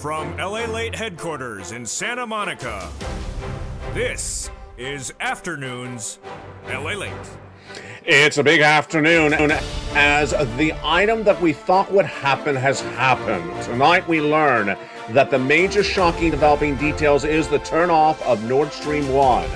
From LALATE headquarters in Santa Monica, this is Afternoons LALATE. It's a big afternoon as the item that we thought would happen has happened. Tonight we learn that the major shocking developing details is the turn-off of Nord Stream 1.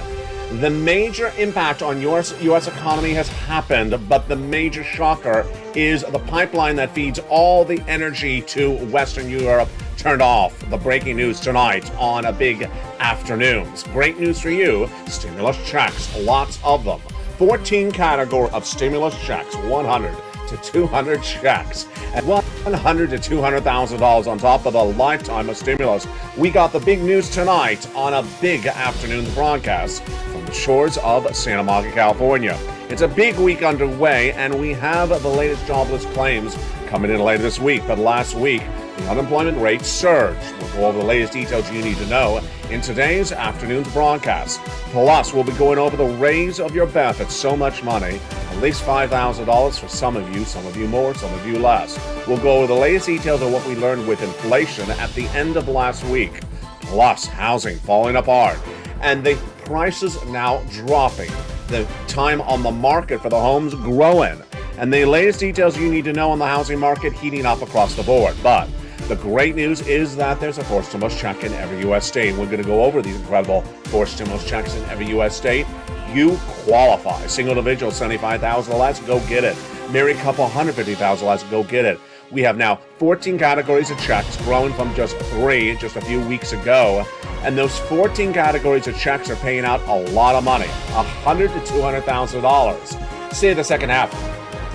The major impact on U.S. economy has happened, but the major shocker is the pipeline that feeds all the energy to Western Europe turned off. The breaking news tonight on a big afternoons. Great news for you, stimulus checks, lots of them. 14 category of stimulus checks, 100 to 200 checks, and $100 to $200,000 on top of a lifetime of stimulus. We got the big news tonight on a big afternoon broadcast from the shores of Santa Monica, California. It's a big week underway, and we have the latest jobless claims coming in later this week. But last week, the unemployment rate surged. We'll go over the latest details you need to know in today's afternoon's broadcast. Plus, we'll be going over the raise of your benefits. So much money, at least $5,000 for some of you more, some of you less. We'll go over the latest details of what we learned with inflation at the end of last week. Plus, housing falling apart, and the prices now dropping. The time on the market for the homes growing. And the latest details you need to know on the housing market heating up across the board. But the great news is that there's a forced stimulus check in every U.S. state. We're going to go over these incredible forced stimulus checks in every U.S. state. You qualify. Single individual, $75,000 or less, go get it. Married couple, $150,000 or less, go get it. We have now 14 categories of checks, growing from just 3 just a few weeks ago. And those 14 categories of checks are paying out a lot of money, $100,000 to $200,000. See you the second half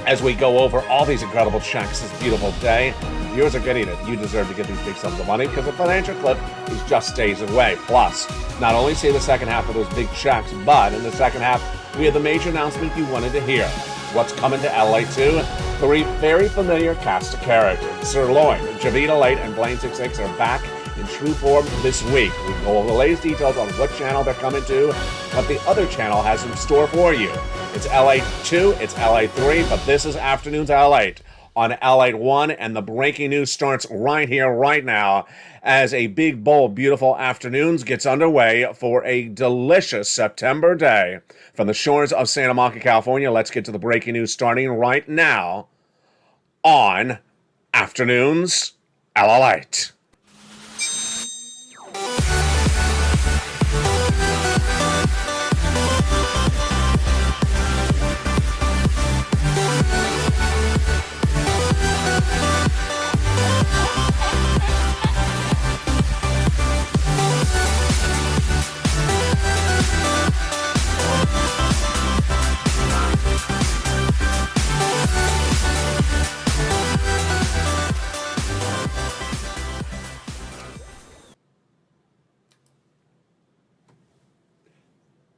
as we go over all these incredible checks this beautiful day. Viewers are getting it. You deserve to get these big sums of money because the financial clip is just days away. Plus, not only see the second half of those big checks, but in the second half, we have the major announcement you wanted to hear. What's coming to LA 2? 3 very familiar cast of characters. Sirloin, Javita Late, and Blaine 66 are back in true form this week. We go over the latest details on what channel they're coming to, what the other channel has in store for you. It's LA 2, it's LA 3, but this is Afternoons LA on LA 1, and the breaking news starts right here, right now, as a big, bold, beautiful afternoons gets underway for a delicious September day. From the shores of Santa Monica, California, let's get to the breaking news starting right now on Afternoons LALATE.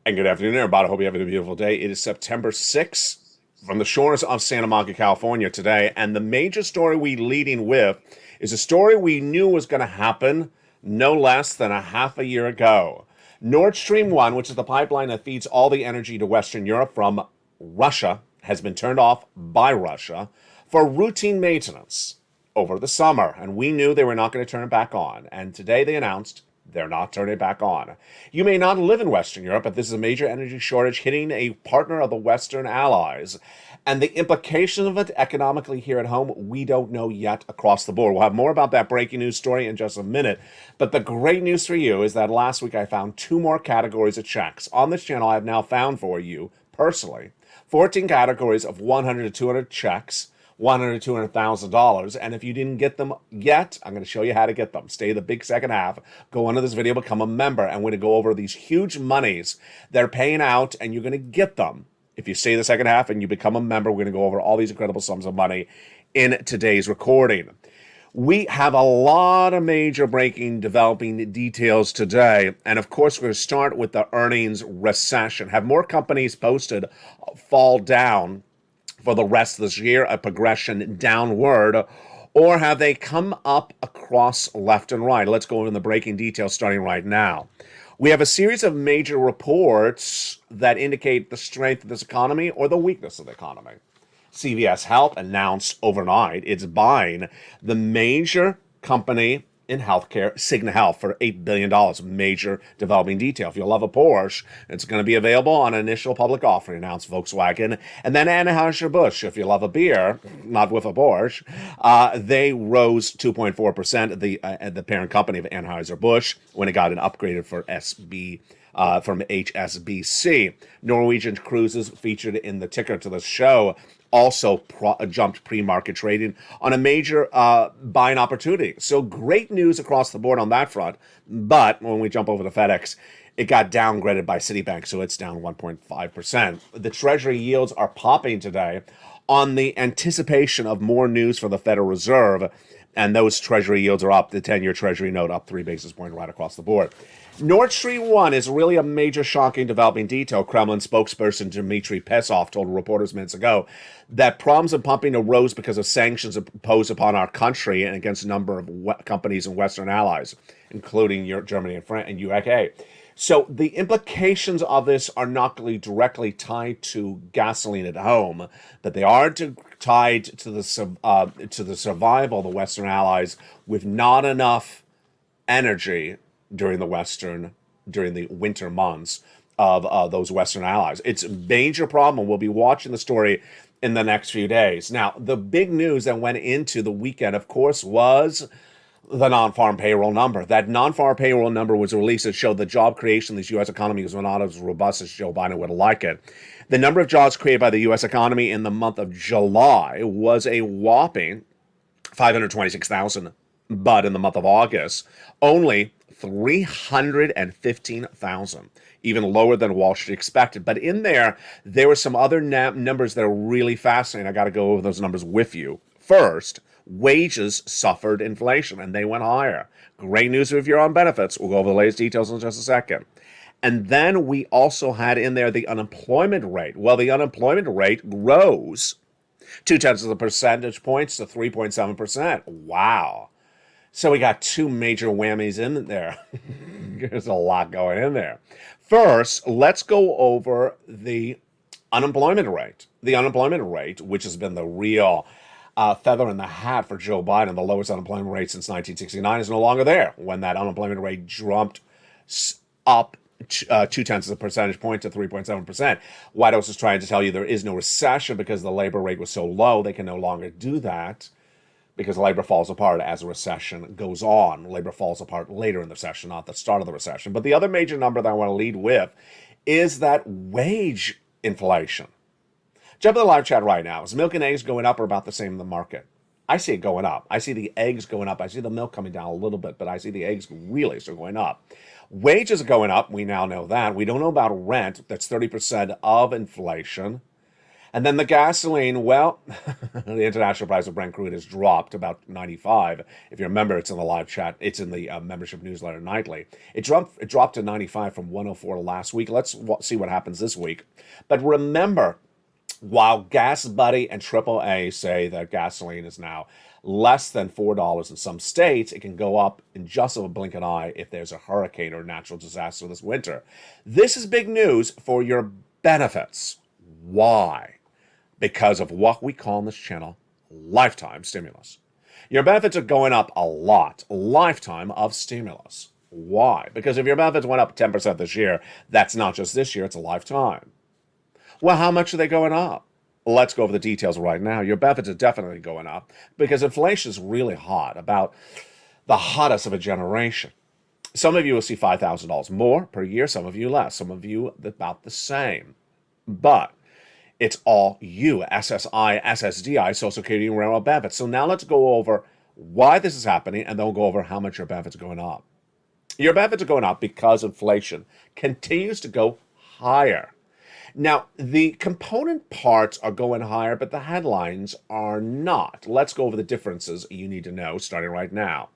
And good afternoon, everybody. I hope you're having a beautiful day. It is September 6th from the shores of Santa Monica, California today. And the major story we leading with is a story we knew was going to happen no less than a half a year ago. Nord Stream 1, which is the pipeline that feeds all the energy to Western Europe from Russia, has been turned off by Russia for routine maintenance over the summer. And we knew they were not going to turn it back on. And today they announced they're not turning it back on. You may not live in Western Europe, but this is a major energy shortage hitting a partner of the Western allies. And the implication of it economically here at home, we don't know yet across the board. We'll have more about that breaking news story in just a minute. But the great news for you is that last week I found 2 more categories of checks. On this channel, I have now found for you, personally, 14 categories of 100 to 200 checks, $100,000 to $200,000, and if you didn't get them yet, I'm going to show you how to get them. Stay the big second half. Go under this video, become a member, and we're going to go over these huge monies they're paying out, and you're going to get them. If you stay the second half and you become a member, we're going to go over all these incredible sums of money in today's recording. We have a lot of major breaking, developing details today, and of course, we're going to start with the earnings recession. Have more companies posted fall down for the rest of this year, a progression downward, or have they come up across left and right? Let's go into the breaking details starting right now. We have a series of major reports that indicate the strength of this economy or the weakness of the economy. CVS Health announced overnight it's buying the major company in healthcare, Cigna Health for $8 billion. Major developing detail. If you love a Porsche, it's going to be available on initial public offering, announced Volkswagen. And then Anheuser-Busch, if you love a beer, not with a Porsche, they rose 2.4%. The parent company of Anheuser-Busch, when it got an upgraded for from HSBC. Norwegian Cruises, featured in the ticker to the show, also jumped pre-market trading on a major buying opportunity. So great news across the board on that front. But when we jump over to FedEx, it got downgraded by Citibank, so it's down 1.5%. The Treasury yields are popping today on the anticipation of more news from the Federal Reserve, and those Treasury yields are up. The 10-year Treasury note up 3 basis points right across the board. Nord Stream 1 is really a major shocking developing detail. Kremlin spokesperson Dmitry Peskov told reporters minutes ago that problems in pumping arose because of sanctions imposed upon our country and against a number of companies and Western allies, including Germany and France and UK. So the implications of this are not really directly tied to gasoline at home, but they are tied to the survival of the Western allies with not enough energy during the winter months of those Western allies. It's a major problem. We'll be watching the story in the next few days. Now, the big news that went into the weekend, of course, was the non-farm payroll number. That non-farm payroll number was released. It showed the job creation in the U.S. economy was not as robust as Joe Biden would like it. The number of jobs created by the U.S. economy in the month of July was a whopping 526,000, but in the month of August, only 315,000, even lower than Wall Street expected. But in there were some other numbers that are really fascinating. I got to go over those numbers with you. First, wages suffered inflation, and they went higher. Great news if you're on benefits. We'll go over the latest details in just a second. And then we also had in there the unemployment rate. Well, the unemployment rate rose 0.2 percentage points to 3.7%. Wow. So we got two major whammies in there. There's a lot going in there. First, let's go over the unemployment rate. The unemployment rate, which has been the real feather in the hat for Joe Biden, the lowest unemployment rate since 1969, is no longer there. When that unemployment rate jumped up 0.2 percentage point to 3.7%. White House is trying to tell you there is no recession because the labor rate was so low. They can no longer do that, because labor falls apart as a recession goes on. Labor falls apart later in the recession, not the start of the recession. But the other major number that I want to lead with is that wage inflation. Jump in the live chat right now. Is milk and eggs going up or about the same in the market? I see it going up. I see the eggs going up. I see the milk coming down a little bit, but I see the eggs really still going up. Wages are going up. We now know that. We don't know about rent. That's 30% of inflation. And then the gasoline, well, the international price of Brent crude has dropped about 95. If you remember, it's in the live chat. It's in the membership newsletter nightly. It dropped to 95 from 104 last week. Let's see what happens this week. But remember, while Gas Buddy and AAA say that gasoline is now less than $4 in some states, it can go up in just a blink of an eye if there's a hurricane or natural disaster this winter. This is big news for your benefits. Why? Because of what we call in this channel lifetime stimulus. Your benefits are going up a lot. Lifetime of stimulus. Why? Because if your benefits went up 10% this year, that's not just this year, it's a lifetime. Well, how much are they going up? Let's go over the details right now. Your benefits are definitely going up because inflation is really hot, about the hottest of a generation. Some of you will see $5,000 more per year, some of you less, some of you about the same. But it's all you, SSI, SSDI, Social Security, and Railroad benefits. So now let's go over why this is happening, and then we'll go over how much your benefits are going up. Your benefits are going up because inflation continues to go higher. Now, the component parts are going higher, but the headlines are not. Let's go over the differences you need to know starting right now.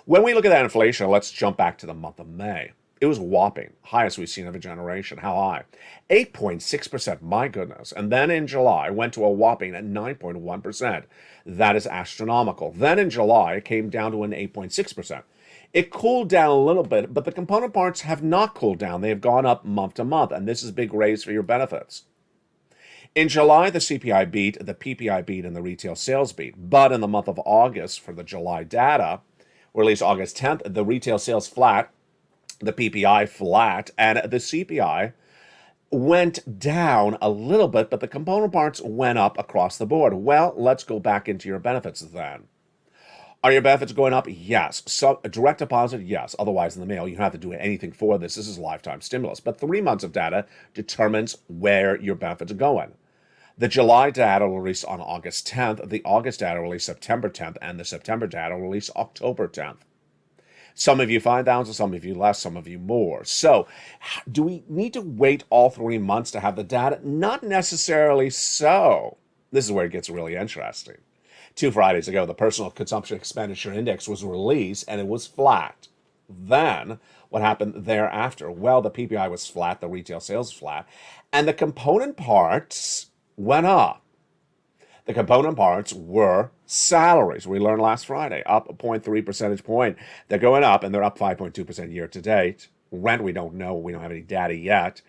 When we look at that inflation, let's jump back to the month of May. It was whopping, highest we've seen of a generation. How high? 8.6%, my goodness. And then in July, went to a whopping at 9.1%. That is astronomical. Then in July, it came down to an 8.6%. It cooled down a little bit, but the component parts have not cooled down. They have gone up month to month, and this is a big raise for your benefits. In July, the CPI beat, the PPI beat, and the retail sales beat. But in the month of August, for the July data, released August 10th. The retail sales flat, the PPI flat, and the CPI went down a little bit, but the component parts went up across the board. Well, let's go back into your benefits then. Are your benefits going up? Yes. So direct deposit? Yes. Otherwise, in the mail, you don't have to do anything for this. This is lifetime stimulus. But 3 months of data determines where your benefits are going. The July data released on August 10th, the August data released September 10th, and the September data released October 10th. Some of you 5,000, some of you less, some of you more. So, do we need to wait all 3 months to have the data? Not necessarily so. This is where it gets really interesting. 2 Fridays ago, the Personal Consumption Expenditure Index was released, and it was flat. Then, what happened thereafter? Well, the PPI was flat, the retail sales flat, and the component parts went up. The component parts were salaries. We learned last Friday, up a 0.3 percentage point. They're going up, and they're up 5.2% year to date. Rent, we don't know. We don't have any data yet.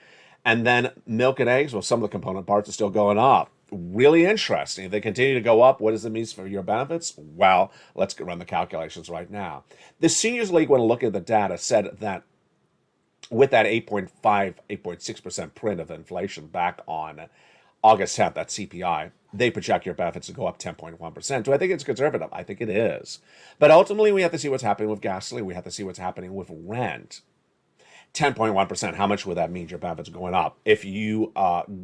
And then milk and eggs, well, some of the component parts are still going up. Really interesting. If they continue to go up, what does it mean for your benefits? Well, let's run the calculations right now. The Seniors League, when looking at the data, said that with that 8.6% print of inflation back on August 10th, that CPI, they project your benefits to go up 10.1%. Do I think it's conservative? I think it is. But ultimately, we have to see what's happening with gasoline. We have to see what's happening with rent. 10.1%, how much would that mean your benefits going up? If you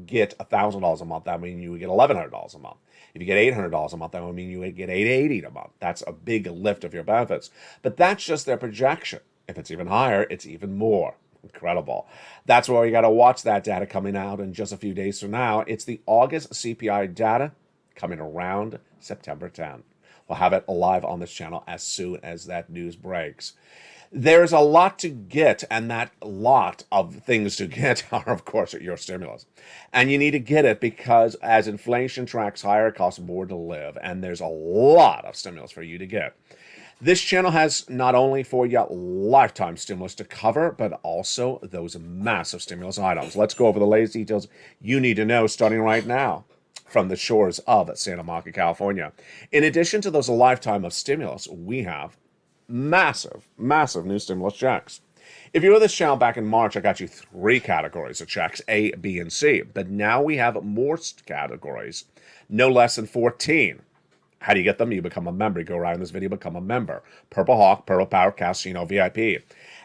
get $1,000 a month, that would mean you would get $1,100 a month. If you get $800 a month, that would mean you would get $880 a month. That's a big lift of your benefits. But that's just their projection. If it's even higher, it's even more. Incredible. That's why you got to watch that data coming out in just a few days from now. It's the August CPI data coming around September 10th. We'll have it live on this channel as soon as that news breaks. There's a lot to get, and that lot of things to get are, of course, your stimulus. And you need to get it because as inflation tracks higher, it costs more to live, and there's a lot of stimulus for you to get. This channel has not only for you lifetime stimulus to cover, but also those massive stimulus items. Let's go over the latest details you need to know starting right now from the shores of Santa Monica, California. In addition to those lifetime of stimulus, we have massive new stimulus checks. If you were this channel back in March, I got you 3 categories of checks, A, B, and C. But now we have more categories, no less than 14. How do you get them? You become a member. You go around this video, become a member. Purple Hawk, Purple Power, Casino, VIP.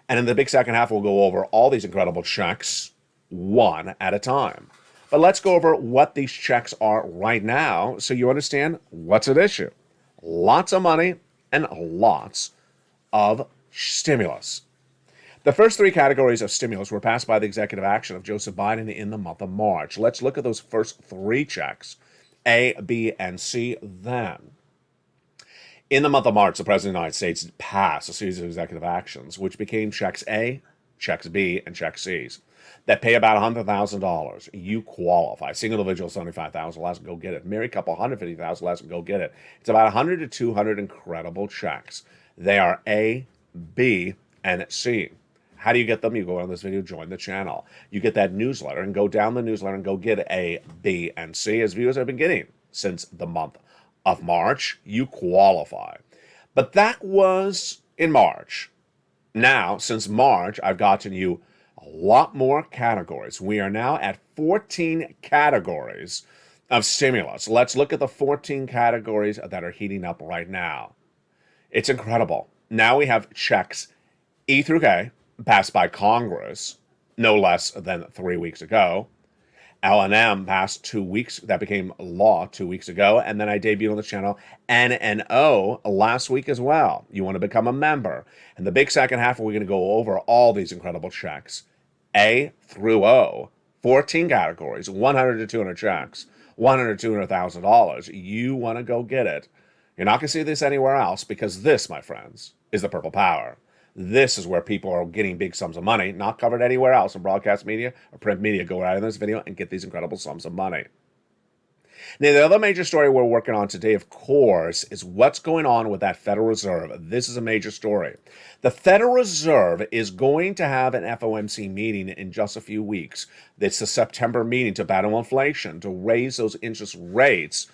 And in the big second half, we'll go over all these incredible checks one at a time. But let's go over what these checks are right now so you understand what's at issue. Lots of money and lots of stimulus. The first 3 categories of stimulus were passed by the executive action of Joseph Biden in the month of March. Let's look at those first 3 checks, A, B, and C, then. In the month of March, the President of the United States passed a series of executive actions, which became checks A, checks B, and checks C's that pay about $100,000. You qualify. Single individual, $75,000 less, go get it. Married couple, $150,000 less, go get it. It's about 100 to 200 incredible checks. They are A, B, and C. How do you get them? You go on this video, join the channel. You get that newsletter and go down the newsletter and go get A, B, and C as viewers have been getting since the month of March. You qualify. But that was in March. Now, since March, I've gotten you a lot more categories. We are now at 14 categories of stimulus. Let's look at the 14 categories that are heating up right now. It's incredible. Now we have checks E through K, passed by Congress no less than 3 weeks ago. L&M passed 2 weeks, that became law 2 weeks ago, and then I debuted on the channel N and O last week as well. You want to become a member. In the big second half, we're going to go over all these incredible checks. A through O, 14 categories, 100 to 200 checks, $100 to $200,000. You want to go get it. You're not going to see this anywhere else because this, my friends, is the Purple Power. This is where people are getting big sums of money, not covered anywhere else in broadcast media or print media. Go right in this video and get these incredible sums of money. Now, the other major story we're working on today, of course, is what's going on with that Federal Reserve. This is a major story. The Federal Reserve is going to have an FOMC meeting in just a few weeks. It's the September meeting to battle inflation, to raise those interest rates.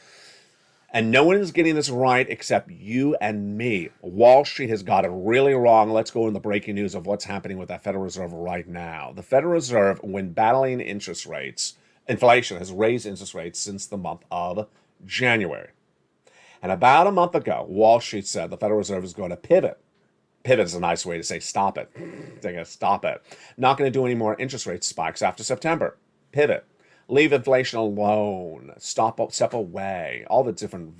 And no one is getting this right except you and me. Wall Street has got it really wrong. Let's go in the breaking news of what's happening with that Federal Reserve right now. The Federal Reserve, when battling interest rates, inflation, has raised interest rates since the month of January. And about a month ago, Wall Street said the Federal Reserve is going to pivot. Pivot is a nice way to say stop it. They're going to stop it. Not going to do any more interest rate spikes after September. Pivot. Leave inflation alone. Step away. All the different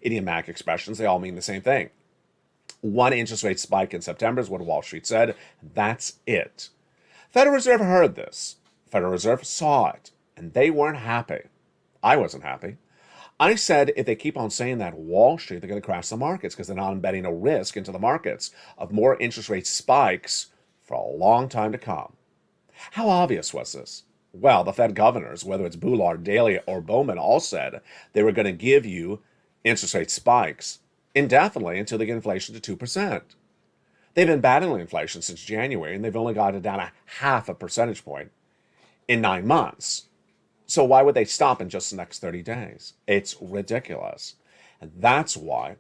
idiomatic expressions, they all mean the same thing. One interest rate spike in September is what Wall Street said. That's it. Federal Reserve heard this. Federal Reserve saw it. And they weren't happy. I wasn't happy. I said if they keep on saying that, Wall Street, they're going to crash the markets because they're not embedding a risk into the markets of more interest rate spikes for a long time to come. How obvious was this? Well, the Fed governors, whether it's Bullard, Daly, or Bowman, all said they were going to give you interest rate spikes indefinitely until they get inflation to 2%. They've been battling inflation since January, and they've only got it down a half a percentage point in 9 months. So why would they stop in just the next 30 days? It's ridiculous. And that's why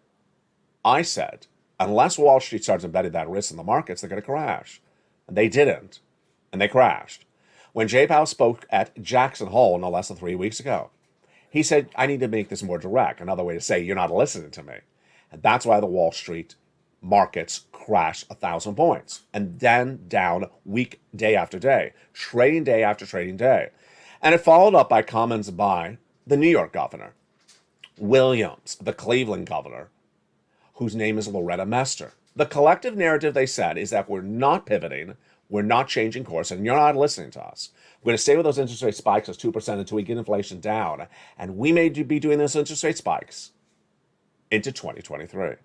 I said, unless Wall Street starts embedding that risk in the markets, they're going to crash. And they didn't. And they crashed. When Jay Powell spoke at Jackson Hole no less than 3 weeks ago, he said, I need to make this more direct. Another way to say, you're not listening to me. And that's why the Wall Street markets crashed 1,000 points. And then down week, day after day, trading day after trading day. And it followed up by comments by the New York governor, Williams, the Cleveland governor, whose name is Loretta Mester. The collective narrative, they said, is that we're not pivoting, we're not changing course, and you're not listening to us. We're going to stay with those interest rate spikes as 2% until we get inflation down, and we may be doing those interest rate spikes into 2023.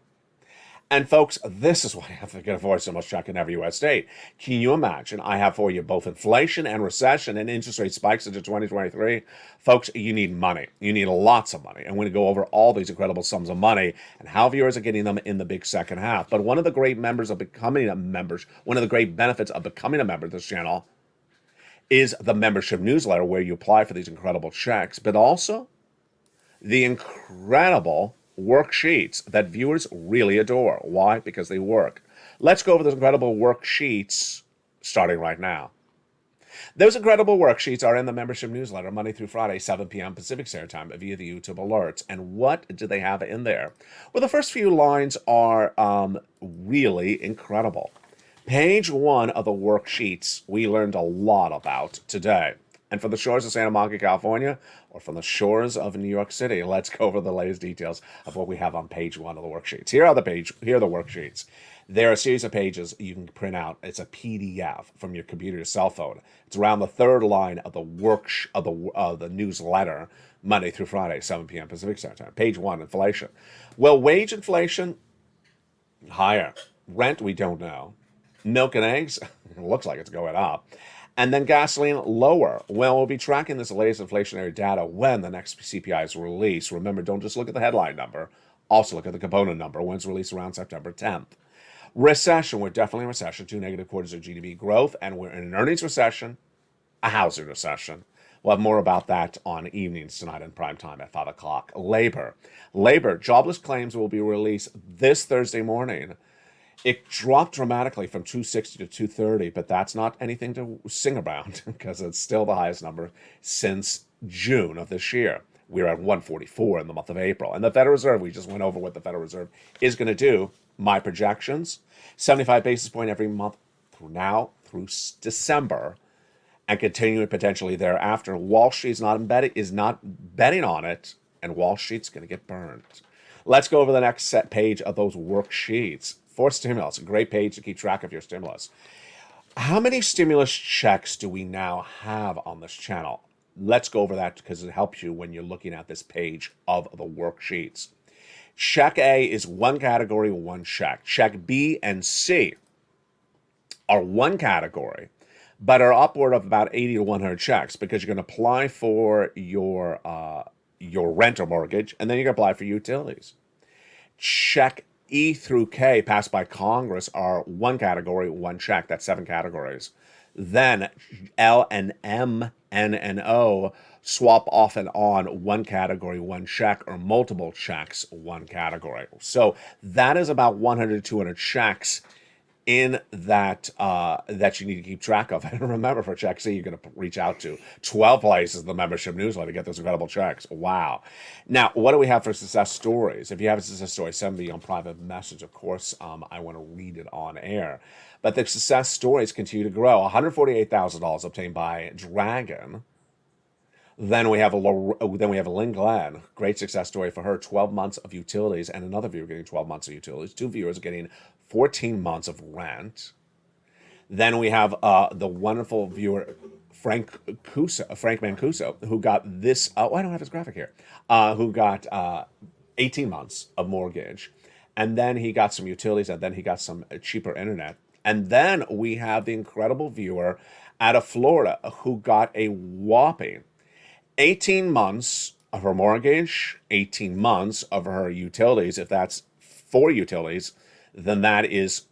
And folks, this is why I have to get a voice so much check in every U.S. state. Can you imagine? I have for you both inflation and recession and interest rate spikes into 2023. Folks, you need money. You need lots of money. And we're going to go over all these incredible sums of money and how viewers are getting them in the big second half. But one of the great members of becoming a member, one of the great benefits of becoming a member of this channel is the membership newsletter where you apply for these incredible checks, but also the incredible worksheets that viewers really adore. Why? Because they work. Let's go over those incredible worksheets starting right now. Those incredible worksheets are in the membership newsletter Monday through Friday, 7 p.m. Pacific Standard Time via the YouTube alerts. And what do they have in there? Well, the first few lines are really incredible. Page 1 of the worksheets we learned a lot about today. And from the shores of Santa Monica, California, or from the shores of New York City, let's go over the latest details of what we have on page 1 of the worksheets. Here are the worksheets. There are a series of pages you can print out. It's a PDF from your computer or cell phone. It's around the third line of the newsletter, Monday through Friday, 7 p.m. Pacific Standard Time. Page 1, inflation. Well, wage inflation, higher. Rent, we don't know. Milk and eggs, it looks like it's going up. And then gasoline, lower. Well, we'll be tracking this latest inflationary data when the next CPI is released. Remember, don't just look at the headline number. Also look at the component number when it's released around September 10th. Recession, we're definitely in recession. 2 negative quarters of GDP growth. And we're in an earnings recession, a housing recession. We'll have more about that on evenings tonight in prime time at 5 o'clock. Labor, jobless claims will be released this Thursday morning. It dropped dramatically from 260 to 230, but that's not anything to sing about because it's still the highest number since June of this year. We're at 144 in the month of April. And the Federal Reserve, we just went over what the Federal Reserve is going to do. My projections, 75 basis point every month through December, and continuing potentially thereafter. Wall Street is not betting on it, and Wall Street's going to get burned. Let's go over the next set page of those worksheets. For stimulus, a great page to keep track of your stimulus. How many stimulus checks do we now have on this channel? Let's go over that because it helps you when you're looking at this page of the worksheets. Check A is one category, one check. Check B and C are one category, but are upward of about 80 to 100 checks because you're going to apply for your rent or mortgage, and then you're going to apply for utilities. Check E through K passed by Congress are one category, one check. That's 7 categories. Then L and M, N and O swap off and on one category, one check, or multiple checks, one category. So that is about 100 to 200 checks in that that you need to keep track of. And remember, for check C, you're going to reach out to 12 places in the membership newsletter to get those incredible checks. Wow. Now, what do we have for success stories? If you have a success story, send me on private message. Of course, I want to read it on air. But the success stories continue to grow. $148,000 obtained by Dragon. Then we have Lynn Glenn, great success story for her. 12 months of utilities, and another viewer getting 12 months of utilities. Two viewers getting 14 months of rent. Then we have the wonderful viewer Frank Mancuso, who got this. Oh, I don't have his graphic here. Who got 18 months of mortgage, and then he got some utilities, and then he got some cheaper internet. And then we have the incredible viewer out of Florida who got a whopping 18 months of her mortgage, 18 months of her utilities. If that's 4 utilities, then that is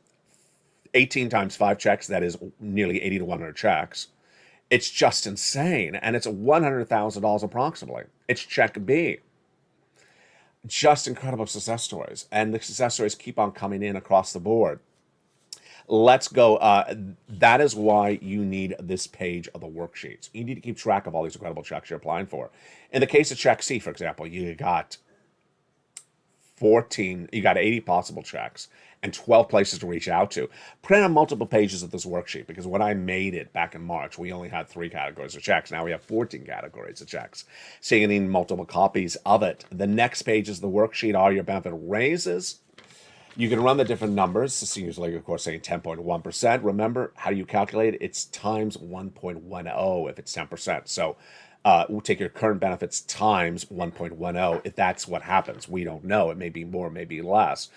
18 times 5 checks. That is nearly 80 to 100 checks. It's just insane. And it's $100,000 approximately. It's check B. Just incredible success stories. And the success stories keep on coming in across the board. Let's go. That is why you need this page of the worksheets. You need to keep track of all these incredible checks you're applying for. In the case of check C, for example, you got 80 possible checks and 12 places to reach out to. Print on multiple pages of this worksheet, because when I made it back in March, we only had 3 categories of checks. Now we have 14 categories of checks. So you need multiple copies of it. The next page is the worksheet, all your benefit raises. You can run the different numbers. The seniors league, of course, saying 10.1%. Remember, how do you calculate it? It's times 1.10 if it's 10%. So we'll take your current benefits times 1.10 if that's what happens. We don't know. It may be more, maybe less.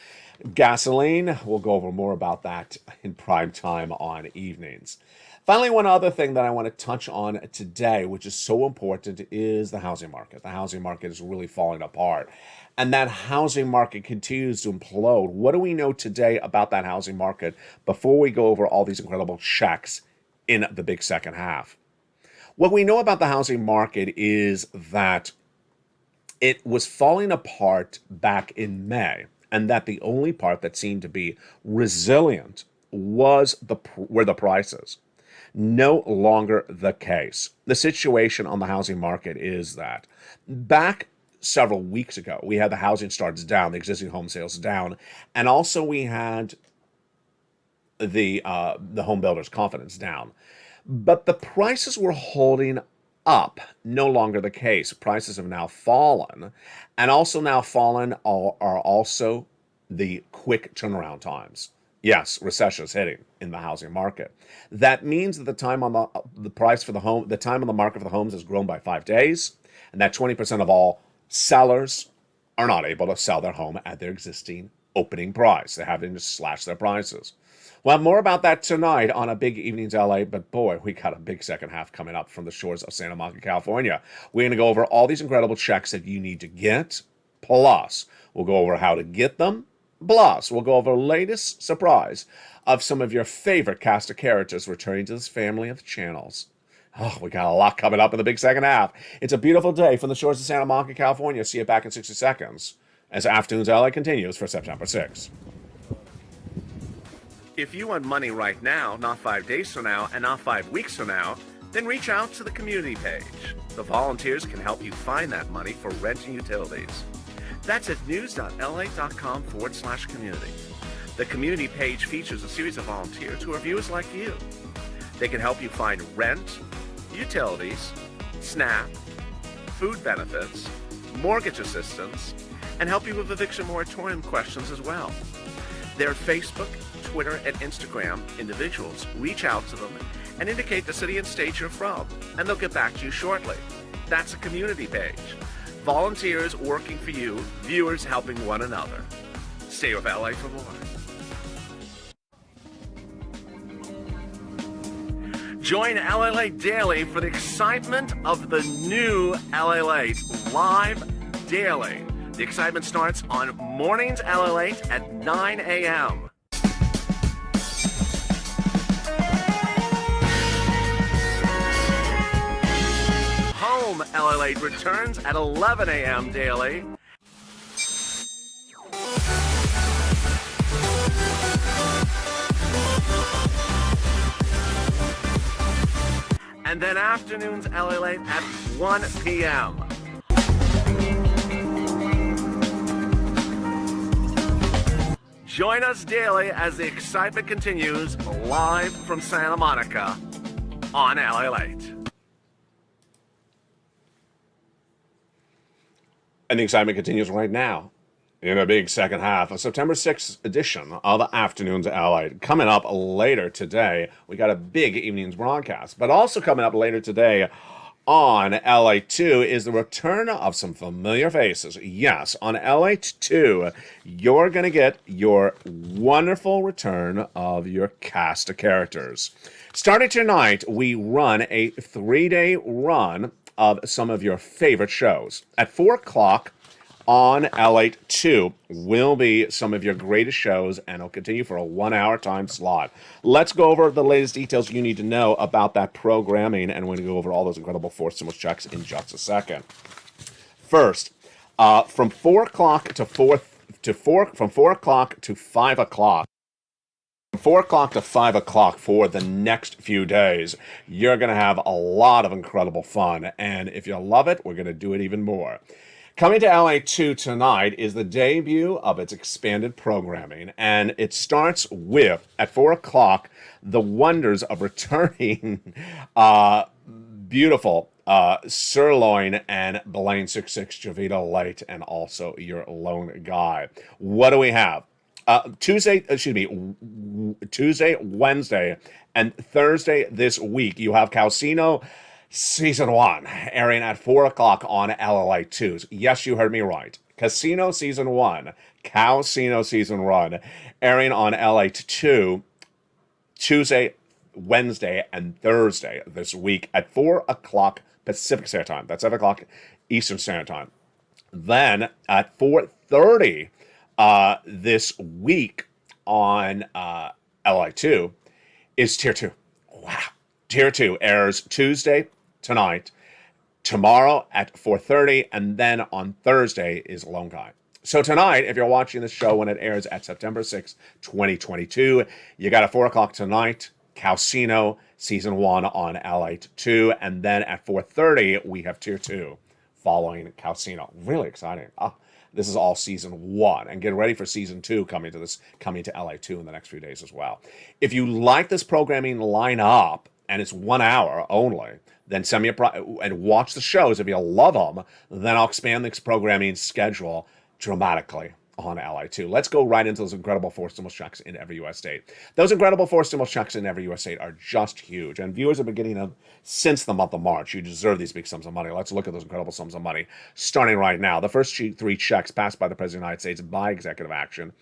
Gasoline, we'll go over more about that in prime time on evenings. Finally, one other thing that I want to touch on today, which is so important, is the housing market. The housing market is really falling apart. And that housing market continues to implode. What do we know today about that housing market before we go over all these incredible checks in the big second half? What we know about the housing market is that it was falling apart back in May, and that the only part that seemed to be resilient was the prices. No longer the case. The situation on the housing market is that back several weeks ago, we had the housing starts down, the existing home sales down, and also we had the home builders' confidence down. But the prices were holding up. No longer the case. Prices have now fallen, and also now fallen are also the quick turnaround times. Yes, recession is hitting in the housing market. That means that the time on the price for the home, the time on the market for the homes has grown by 5 days, and that 20% of all sellers are not able to sell their home at their existing opening price. They're having to slash their prices. We'll have more about that tonight on a Big Evenings LA, but boy, we got a big second half coming up from the shores of Santa Monica, California. We're going to go over all these incredible checks that you need to get, plus we'll go over how to get them, plus we'll go over the latest surprise of some of your favorite cast of characters returning to this family of channels. Oh, we got a lot coming up in the big second half. It's a beautiful day from the shores of Santa Monica, California. See you back in 60 seconds as Afternoons LA continues for September 6th. If you want money right now, not 5 days from now, and not 5 weeks from now, then reach out to the community page. The volunteers can help you find that money for rent and utilities. That's at news.la.com/community. The community page features a series of volunteers who are viewers like you. They can help you find rent, utilities, SNAP, food benefits, mortgage assistance, and help you with eviction moratorium questions as well. Their Facebook, Twitter, and Instagram individuals reach out to them and indicate the city and state you're from, and they'll get back to you shortly. That's a community page. Volunteers working for you, viewers helping one another. Stay with LA for more. Join LALATE Daily for the excitement of the new LALATE live daily. The excitement starts on mornings LALATE at 9 a.m. a.m. LALATE returns at 11 a.m. daily. And then afternoons LALATE at 1 p.m. Join us daily as the excitement continues live from Santa Monica on LALATE. And the excitement continues right now in a big second half of September 6th edition of Afternoons LALATE. Coming up later today, we got a big evening's broadcast. But also coming up later today on LALATE 2 is the return of some familiar faces. Yes, on LALATE 2, you're going to get your wonderful return of your cast of characters. Starting tonight, we run a 3-day run of some of your favorite shows. At 4 o'clock on LALATE 2 will be some of your greatest shows, and it'll continue for a 1-hour time slot. Let's go over the latest details you need to know about that programming, and we're going to go over all those incredible fourth stimulus checks in just a second. First, from 4 o'clock to 5 o'clock. From 4 o'clock to 5 o'clock for the next few days, you're going to have a lot of incredible fun, and if you love it, we're going to do it even more. Coming to LALATE 2 tonight is the debut of its expanded programming, and it starts with, at 4 o'clock, the wonders of returning beautiful Sirloin and Blaine 66 Javita Light, and also your lone guy. What do we have? Tuesday, Wednesday, and Thursday this week, you have Calcino Season 1, airing at 4 o'clock on LALATE 2. Yes, you heard me right. Casino Season 1, Calcino Season 1, airing on LALATE 2, Tuesday, Wednesday, and Thursday this week at 4 o'clock Pacific Standard Time. That's 7 o'clock Eastern Standard Time. Then at 4:30 this week on LALATE 2 is Tier 2. Wow. Tier 2 airs Tuesday, tonight, tomorrow at 4:30, and then on Thursday is Lone Guy. So tonight, if you're watching this show when it airs at September 6th, 2022, you got at 4 o'clock tonight, Calcino Season 1 on LALATE 2, and then at 4:30, we have Tier 2 following Calcino. Really exciting. This is all Season 1, and get ready for Season 2 coming to LALATE 2 in the next few days as well. If you like this programming line up, and it's 1 hour only, then send me and watch the shows. If you love them, then I'll expand this programming schedule dramatically on LALATE 2. Let's go right into those incredible fourth stimulus checks in every U.S. state. Those incredible fourth stimulus checks in every U.S. state are just huge, and viewers have been getting them since the month of March. You deserve these big sums of money. Let's look at those incredible sums of money starting right now. The first 3 checks passed by the President of the United States by executive action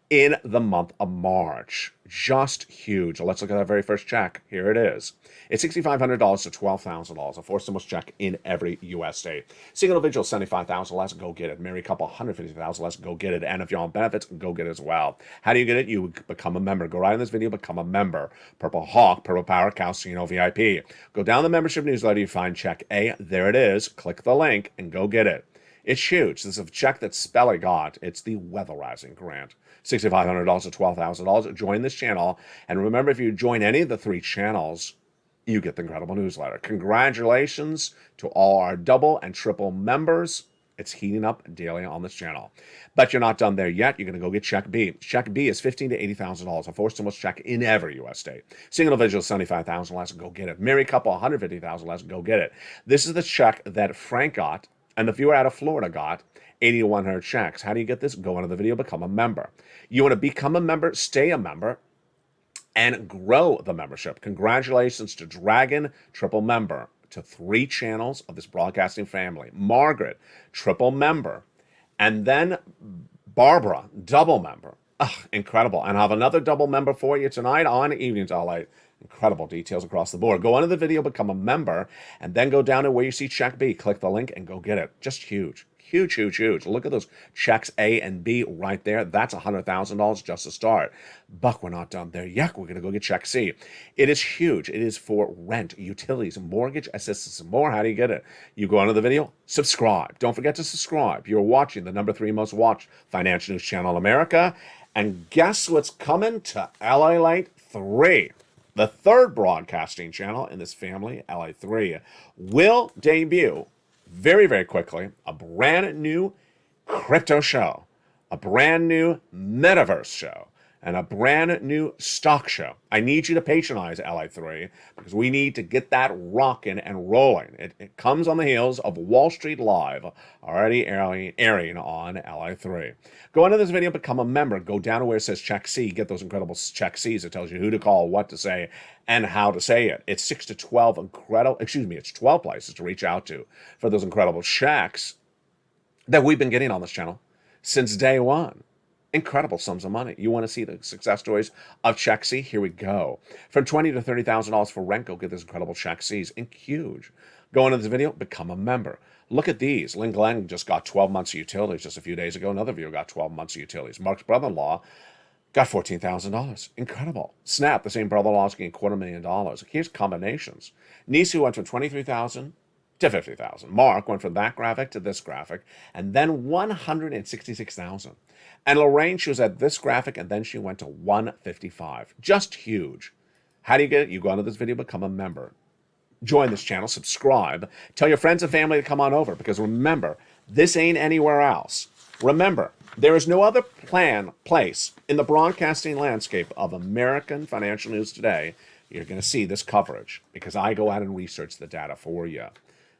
in the month of March. Just huge. Let's look at that very first check. Here it is. It's $6,500 to $12,000, a fourth stimulus check in every U.S. state. Single individual, $75,000 less, go get it. Married couple, $150,000 less, go get it. And if you're on benefits, go get it as well. How do you get it? You become a member. Go right in this video, become a member. Purple Hawk, Purple Power, Calcino VIP. Go down the membership newsletter, you find check A. There it is. Click the link and go get it. It's huge. This is a check that Spelly got. It's the weatherizing grant. $6,500 to $12,000. Join this channel. And remember, if you join any of the 3 channels, you get the incredible newsletter. Congratulations to all our double and triple members. It's heating up daily on this channel. But you're not done there yet. You're going to go get Check B. Check B is $15,000 to $80,000, a fourth stimulus check in every U.S. state. Single individual, $75,000 less, go get it. Married couple, $150,000 less, go get it. This is the check that Frank got, and the viewer out of Florida got, 80 to 100 checks. How do you get this? Go into the video, become a member. You want to become a member, stay a member, and grow the membership. Congratulations to Dragon, triple member, to 3 channels of this broadcasting family. Margaret, triple member. And then Barbara, double member. Incredible. And I have another double member for you tonight on Evenings LALATE. Incredible details across the board. Go under the video, become a member, and then go down to where you see Check B. Click the link and go get it. Just huge. Huge, huge, huge. Look at those checks A and B right there. That's $100,000 just to start. But we're not done there yet. We're going to go get check C. It is huge. It is for rent, utilities, mortgage assistance, and more. How do you get it? You go onto the video, subscribe. Don't forget to subscribe. You're watching the #3 most watched financial news channel in America. And guess what's coming to LALATE 3? The third broadcasting channel in this family, LA3, will debut very, very quickly a brand new crypto show, a brand new metaverse show, and a brand new stock show. I need you to patronize LA3 because we need to get that rocking and rolling. It comes on the heels of Wall Street Live, already airing on LA3. Go into this video, become a member. Go down to where it says check C. Get those incredible check C's. It tells you who to call, what to say, and how to say it. It's 6 to 12 it's 12 places to reach out to for those incredible checks that we've been getting on this channel since day one. Incredible sums of money. You want to see the success stories of check C? Here we go. From $20,000 to $30,000 for rent, go get this incredible check C's. And huge. Go into this video, become a member. Look at these. Lynn Glenn just got 12 months of utilities just a few days ago. Another video got 12 months of utilities. Mark's brother-in-law got $14,000. Incredible. Snap, the same brother-in-law is getting $250,000. Here's combinations. Nisu went from $23,000 to $50,000. Mark went from that graphic to this graphic, and then $166,000. And Lorraine, she was at this graphic, and then she went to $155,000. Just huge. How do you get it? You go onto this video, become a member. Join this channel, subscribe. Tell your friends and family to come on over, because remember, this ain't anywhere else. Remember, there is no other place in the broadcasting landscape of American financial news today you're going to see this coverage, because I go out and research the data for you.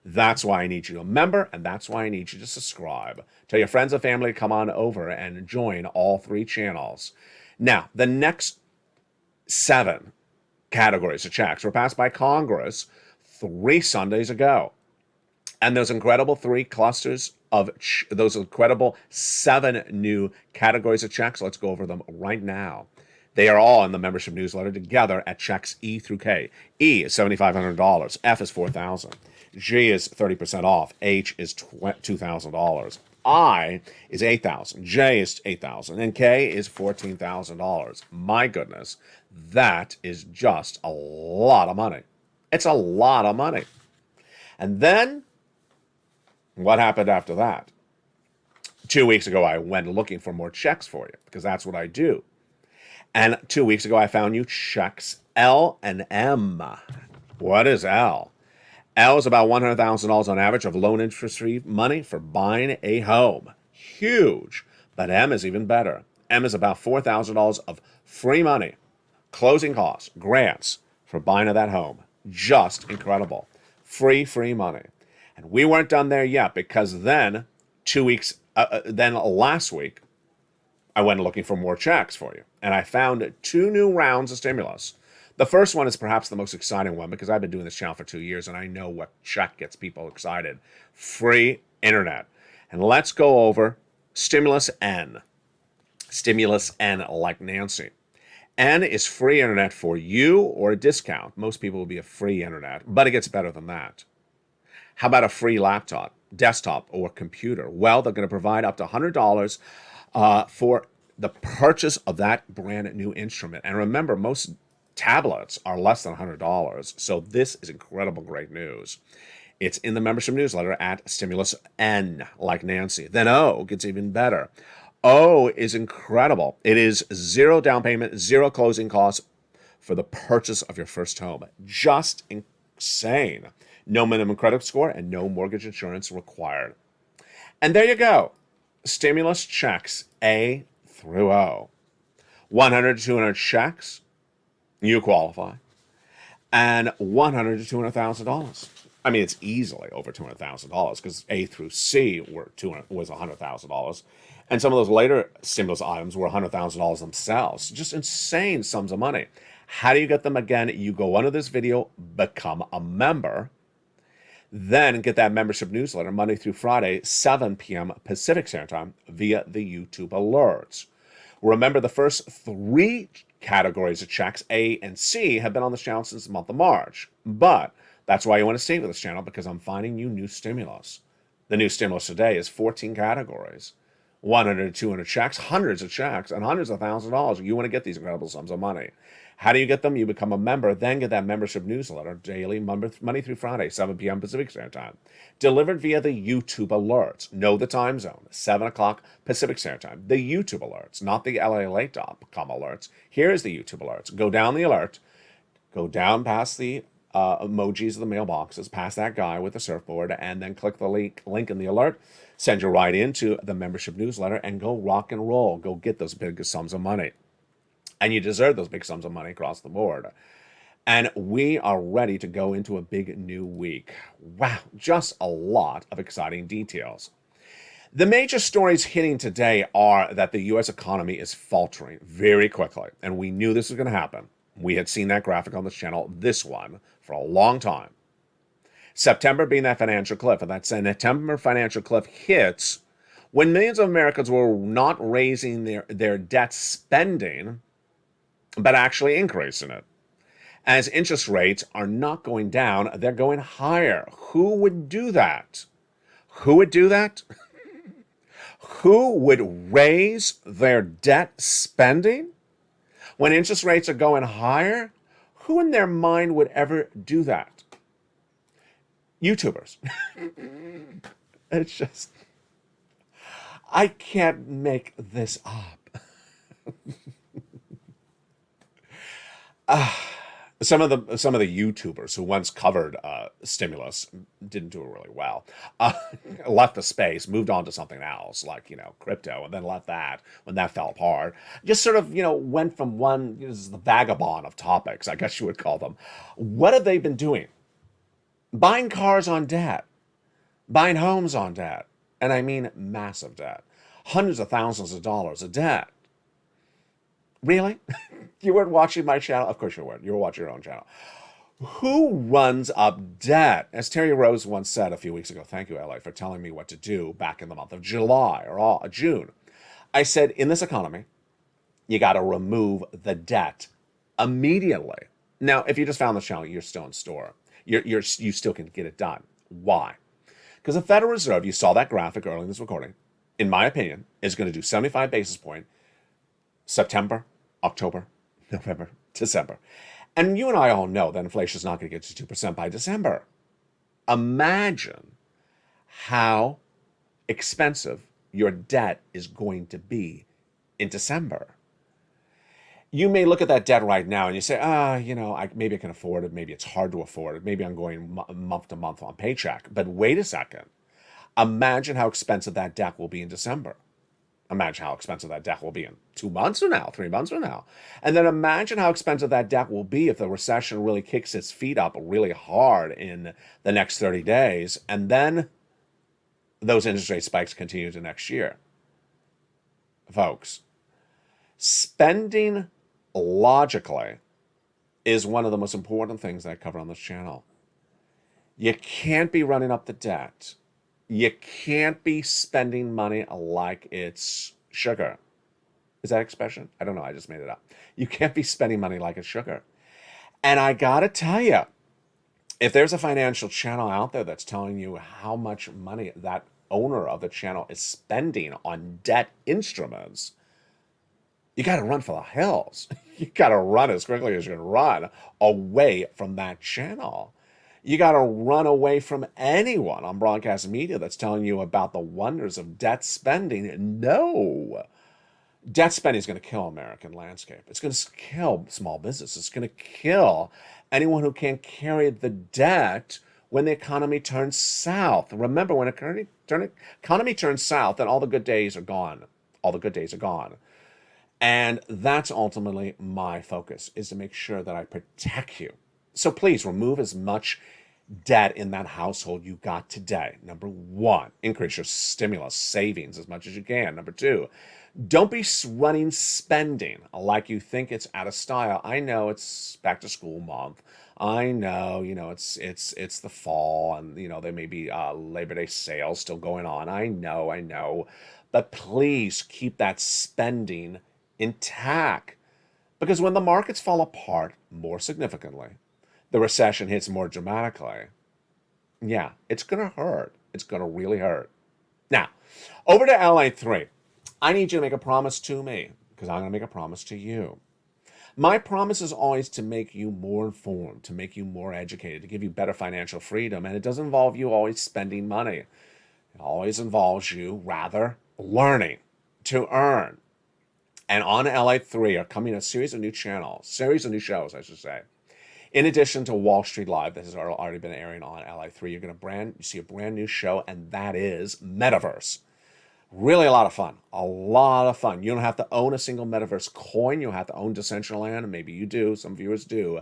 That's why I need you to member, and that's why I need you to subscribe. Tell your friends and family to come on over and join all 3 channels. Now, the next 7 categories of checks were passed by Congress 3 Sundays ago. And those incredible 3 clusters of those incredible 7 new categories of checks, let's go over them right now. They are all in the membership newsletter together at checks E through K. E is $7,500. F is $4,000. G is 30% off. H is $2,000. I is $8,000. J is $8,000. And K is $14,000. My goodness, that is just a lot of money. It's a lot of money. And then, what happened after that? 2 weeks ago, I went looking for more checks for you, because that's what I do. And 2 weeks ago, I found you checks L and M. What is L? L is about $100,000 on average of loan interest-free money for buying a home. Huge. But M is even better. M is about $4,000 of free money, closing costs, grants for buying of that home. Just incredible. Free money. And we weren't done there yet, because then last week, I went looking for more checks for you. And I found 2 new rounds of stimulus. The first one is perhaps the most exciting one, because I've been doing this channel for 2 years and I know what check gets people excited. Free internet. And let's go over Stimulus N. Stimulus N, like Nancy. N is free internet for you, or a discount. Most people will be a free internet, but it gets better than that. How about a free laptop, desktop, or computer? Well, they're going to provide up to $100 for the purchase of that brand new instrument. And remember, most tablets are less than $100. So this is incredible, great news. It's in the membership newsletter at Stimulus N, like Nancy. Then O gets even better. O is incredible. It is 0 down payment, 0 closing costs for the purchase of your first home. Just insane. No minimum credit score and no mortgage insurance required. And there you go. Stimulus checks A through O. 100 to 200 checks, you qualify. And $100 to $200,000. I mean, it's easily over $200,000, because A through C was $100,000. And some of those later stimulus items were $100,000 themselves. Just insane sums of money. How do you get them? Again, you go under this video, become a member, then get that membership newsletter Monday through Friday, 7 p.m. Pacific Standard Time via the YouTube alerts. Remember, the first 3 categories of checks, A and C, have been on this channel since the month of March. But that's why you want to stay with this channel, because I'm finding you new stimulus. The new stimulus today is 14 categories, 100 to 200 checks, hundreds of checks, and hundreds of thousands of dollars. You want to get these incredible sums of money. How do you get them? You become a member, then get that membership newsletter daily, Monday through Friday, 7 p.m. Pacific Standard Time. Delivered via the YouTube alerts. Know the time zone, 7 o'clock Pacific Standard Time. The YouTube alerts, not the LALATE.com alerts. Here is the YouTube alerts. Go down the alert, go down past the emojis of the mailboxes, past that guy with the surfboard, and then click the link in the alert, send you right into the membership newsletter, and go rock and roll. Go get those big sums of money. And you deserve those big sums of money across the board. And we are ready to go into a big new week. Wow, just a lot of exciting details. The major stories hitting today are that the U.S. economy is faltering very quickly. And we knew this was going to happen. We had seen that graphic on this channel, this one, for a long time. September being that financial cliff. And that September financial cliff hits when millions of Americans were not raising their debt spending, but actually increasing it. As interest rates are not going down, they're going higher. Who would do that? Who would do that? Who would raise their debt spending when interest rates are going higher? Who in their mind would ever do that? YouTubers. It's just, I can't make this up. Some of the YouTubers who once covered stimulus didn't do it really well. Left the space, moved on to something else, like crypto, and then left that when that fell apart. Just sort of went from one, this is the vagabond of topics, I guess you would call them. What have they been doing? Buying cars on debt, buying homes on debt, and I mean massive debt, hundreds of thousands of dollars of debt. Really? You weren't watching my channel? Of course you weren't. You were watching your own channel. Who runs up debt? As Terry Rose once said a few weeks ago, thank you, LA, for telling me what to do back in the month of July or June. I said, in this economy, you got to remove the debt immediately. Now, if you just found this channel, you're still in store. You still can get it done. Why? Because the Federal Reserve, you saw that graphic early in this recording, in my opinion, is going to do 75 basis point September, October, November, December. And you and I all know that inflation is not going to get to 2% by December. Imagine how expensive your debt is going to be in December. You may look at that debt right now and you say, maybe I can afford it. Maybe it's hard to afford it. Maybe I'm going month to month on paycheck. But wait a second. Imagine how expensive that debt will be in December. Imagine how expensive that debt will be in 2 months from now, 3 months from now. And then imagine how expensive that debt will be if the recession really kicks its feet up really hard in the next 30 days. And then those interest rate spikes continue to next year. Folks, spending logically is one of the most important things that I cover on this channel. You can't be running up the debt. You can't be spending money like it's sugar. Is that expression? I don't know. I just made it up. You can't be spending money like it's sugar. And I got to tell you, if there's a financial channel out there that's telling you how much money that owner of the channel is spending on debt instruments, you got to run for the hills. You got to run as quickly as you can run away from that channel. You got to run away from anyone on broadcast media that's telling you about the wonders of debt spending. No. Debt spending is going to kill American landscape. It's going to kill small business. It's going to kill anyone who can't carry the debt when the economy turns south. Remember, when the economy turns south, then all the good days are gone. All the good days are gone. And that's ultimately my focus, is to make sure that I protect you. So please remove as much debt in that household you got today. Number one, increase your stimulus savings as much as you can. Number two, don't be running spending like you think it's out of style. I know it's back to school month. I know, it's the fall, and there may be Labor Day sales still going on. I know. But please keep that spending intact, because when the markets fall apart more significantly, the recession hits more dramatically, yeah, it's going to hurt. It's going to really hurt. Now, over to LA3. I need you to make a promise to me, because I'm going to make a promise to you. My promise is always to make you more informed, to make you more educated, to give you better financial freedom. And it doesn't involve you always spending money. It always involves you, rather, learning to earn. And on LA3 are coming a series of new shows, I should say. In addition to Wall Street Live, that has already been airing on LA3, you're going to see a brand new show, and that is Metaverse. Really a lot of fun. A lot of fun. You don't have to own a single Metaverse coin. You don't have to own Decentraland. Maybe you do. Some viewers do.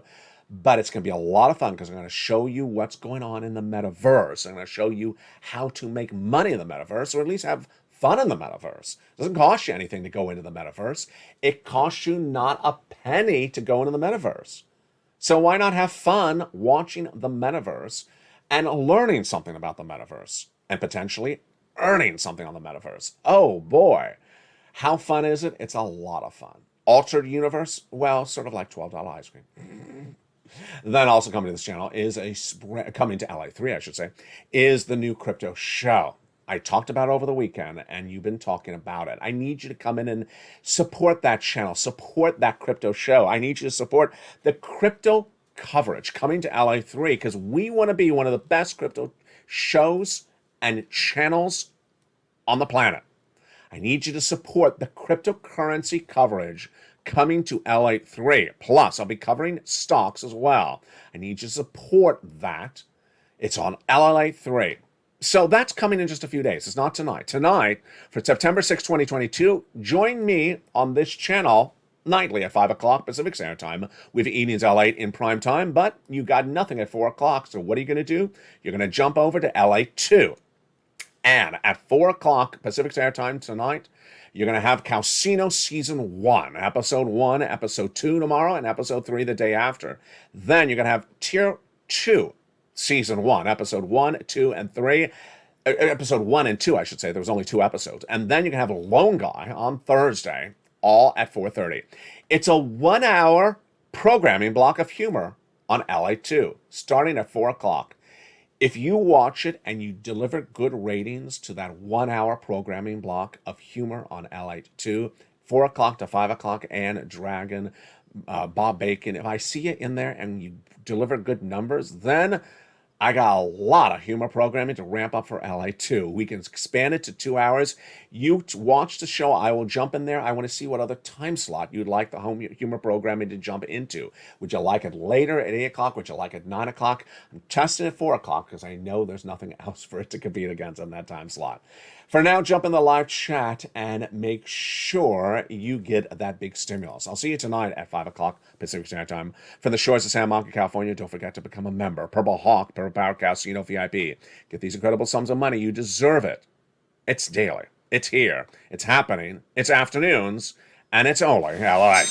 But it's going to be a lot of fun because I'm going to show you what's going on in the Metaverse. I'm going to show you how to make money in the Metaverse, or at least have fun in the Metaverse. It doesn't cost you anything to go into the Metaverse. It costs you not a penny to go into the Metaverse. So why not have fun watching the Metaverse and learning something about the Metaverse and potentially earning something on the Metaverse? Oh boy, how fun is it? It's a lot of fun. Altered universe? Well, sort of like $12 ice cream. Then also coming to this channel is coming to LA3, I should say, is the new crypto show. I talked about it over the weekend, and you've been talking about it. I need you to come in and support that channel, support that crypto show. I need you to support the crypto coverage coming to LA3 because we want to be one of the best crypto shows and channels on the planet. I need you to support the cryptocurrency coverage coming to LA3. Plus, I'll be covering stocks as well. I need you to support that. It's on LA3. So that's coming in just a few days. It's not tonight. Tonight, for September 6, 2022, join me on this channel nightly at 5 o'clock Pacific Standard Time with Evenings LA in prime time, but you got nothing at 4 o'clock. So what are you going to do? You're going to jump over to LA2. And at 4 o'clock Pacific Standard Time tonight, you're going to have Calcino Season 1, Episode 1, Episode 2 tomorrow, and Episode 3 the day after. Then you're going to have Tier 2, Season 1, Episode 1, 2, and 3. Episode 1 and 2, I should say. There was only 2 episodes. And then you can have Lone Guy on Thursday, all at 4:30. It's a 1-hour programming block of humor on LA2, starting at 4 o'clock. If you watch it and you deliver good ratings to that 1-hour programming block of humor on LA2, 4 o'clock to 5 o'clock, and Dragon, Bob Bacon, if I see you in there and you deliver good numbers, then I got a lot of humor programming to ramp up for LA2. We can expand it to 2 hours. You watch the show. I will jump in there. I want to see what other time slot you'd like the home humor programming to jump into. Would you like it later at 8 o'clock? Would you like it 9 o'clock? I'm testing at 4 o'clock because I know there's nothing else for it to compete against on that time slot. For now, jump in the live chat and make sure you get that big stimulus. I'll see you tonight at 5 o'clock Pacific Standard Time. From the shores of Santa Monica, California, don't forget to become a member. Purple Hawk, Purple Power Casino VIP. Get these incredible sums of money. You deserve it. It's daily. It's here. It's happening. It's afternoons. And it's only LALATE.